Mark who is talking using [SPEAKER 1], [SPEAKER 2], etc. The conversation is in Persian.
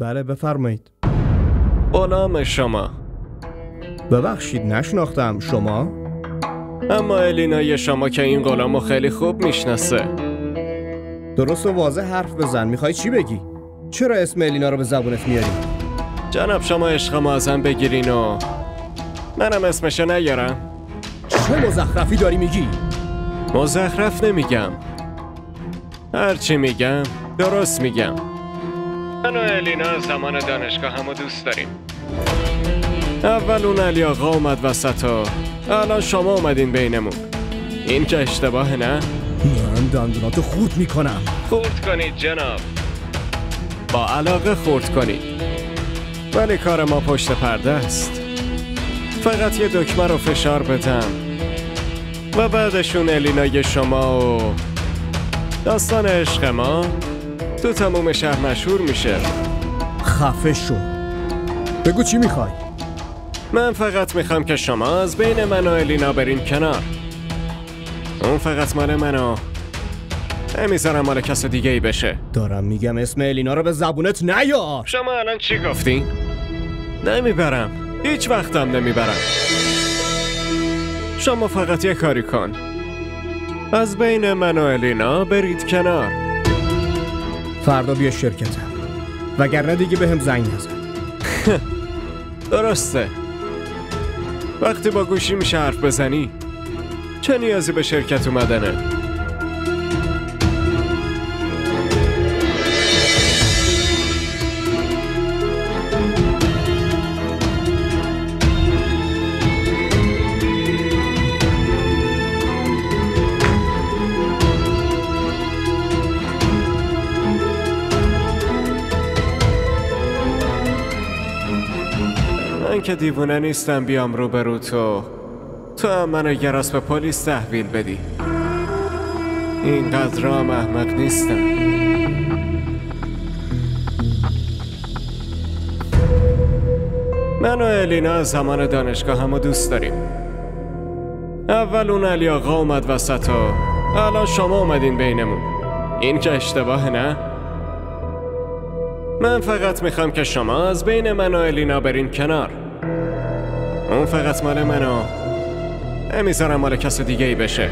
[SPEAKER 1] بله بفرمایید.
[SPEAKER 2] غلام شما.
[SPEAKER 1] ببخشید نشناختم. شما؟
[SPEAKER 2] اما الینای شما که این غلامو خیلی خوب میشناسه.
[SPEAKER 1] درست و واضح حرف بزن. میخوای چی بگی؟ چرا اسم الینا رو به زبونت میاری؟
[SPEAKER 2] جناب شما عشقمو ازم بگیرین و منم اسمشو نیارم.
[SPEAKER 1] چه مزخرفی داری میگی؟
[SPEAKER 2] مزخرف نمیگم، هرچی میگم درست میگم. من و الینا زمان دانشگاه همو دوست داریم. اول اون علی آقا اومد وسط و الان شما اومدین بینمون. این که اشتباه نه؟
[SPEAKER 1] من دندوناتو خورد میکنم.
[SPEAKER 2] خورد کنید جناب، با علاقه خورد کنید، ولی کار ما پشت پرده است. فقط یه دکمه رو فشار بدم و بعدشون الینای شما و داستان عشق ما تو تموم شهر مشهور میشه.
[SPEAKER 1] خفه شو. بگو چی میخوای؟
[SPEAKER 2] من فقط میخوام که شما از بین من و الینا برین کنار. اون فقط مال منو، نمیذارم مال کس دیگه ای بشه.
[SPEAKER 1] دارم میگم اسم الینا رو به زبونت نیار.
[SPEAKER 2] شما الان چی گفتین؟ نمیبرم، هیچ وقتم نمیبرم. شما فقط یه کاری کن، از بین من و الینا برید کنار.
[SPEAKER 1] فردا بیا شرکتم، وگرنه دیگه بهم زنگ نزن.
[SPEAKER 2] درسته، وقتی با گوشی میشه حرف بزنی چه نیازی به شرکت اومدنه؟ من که دیوونه نیستم بیام روبرو تو هم منو گراس به پلیس تحویل بدی. اینقدر هم احمق نیستم. من و الینا از زمان دانشگاه همو دوست داریم. اول اون علی آقا اومد وسط و الان شما اومدین بینمون. این که اشتباه نه؟ من فقط میخوام که شما از بین من و الینا برین کنار. اون فقط مال منو، نمیذارم مال کس دیگه ای بشه.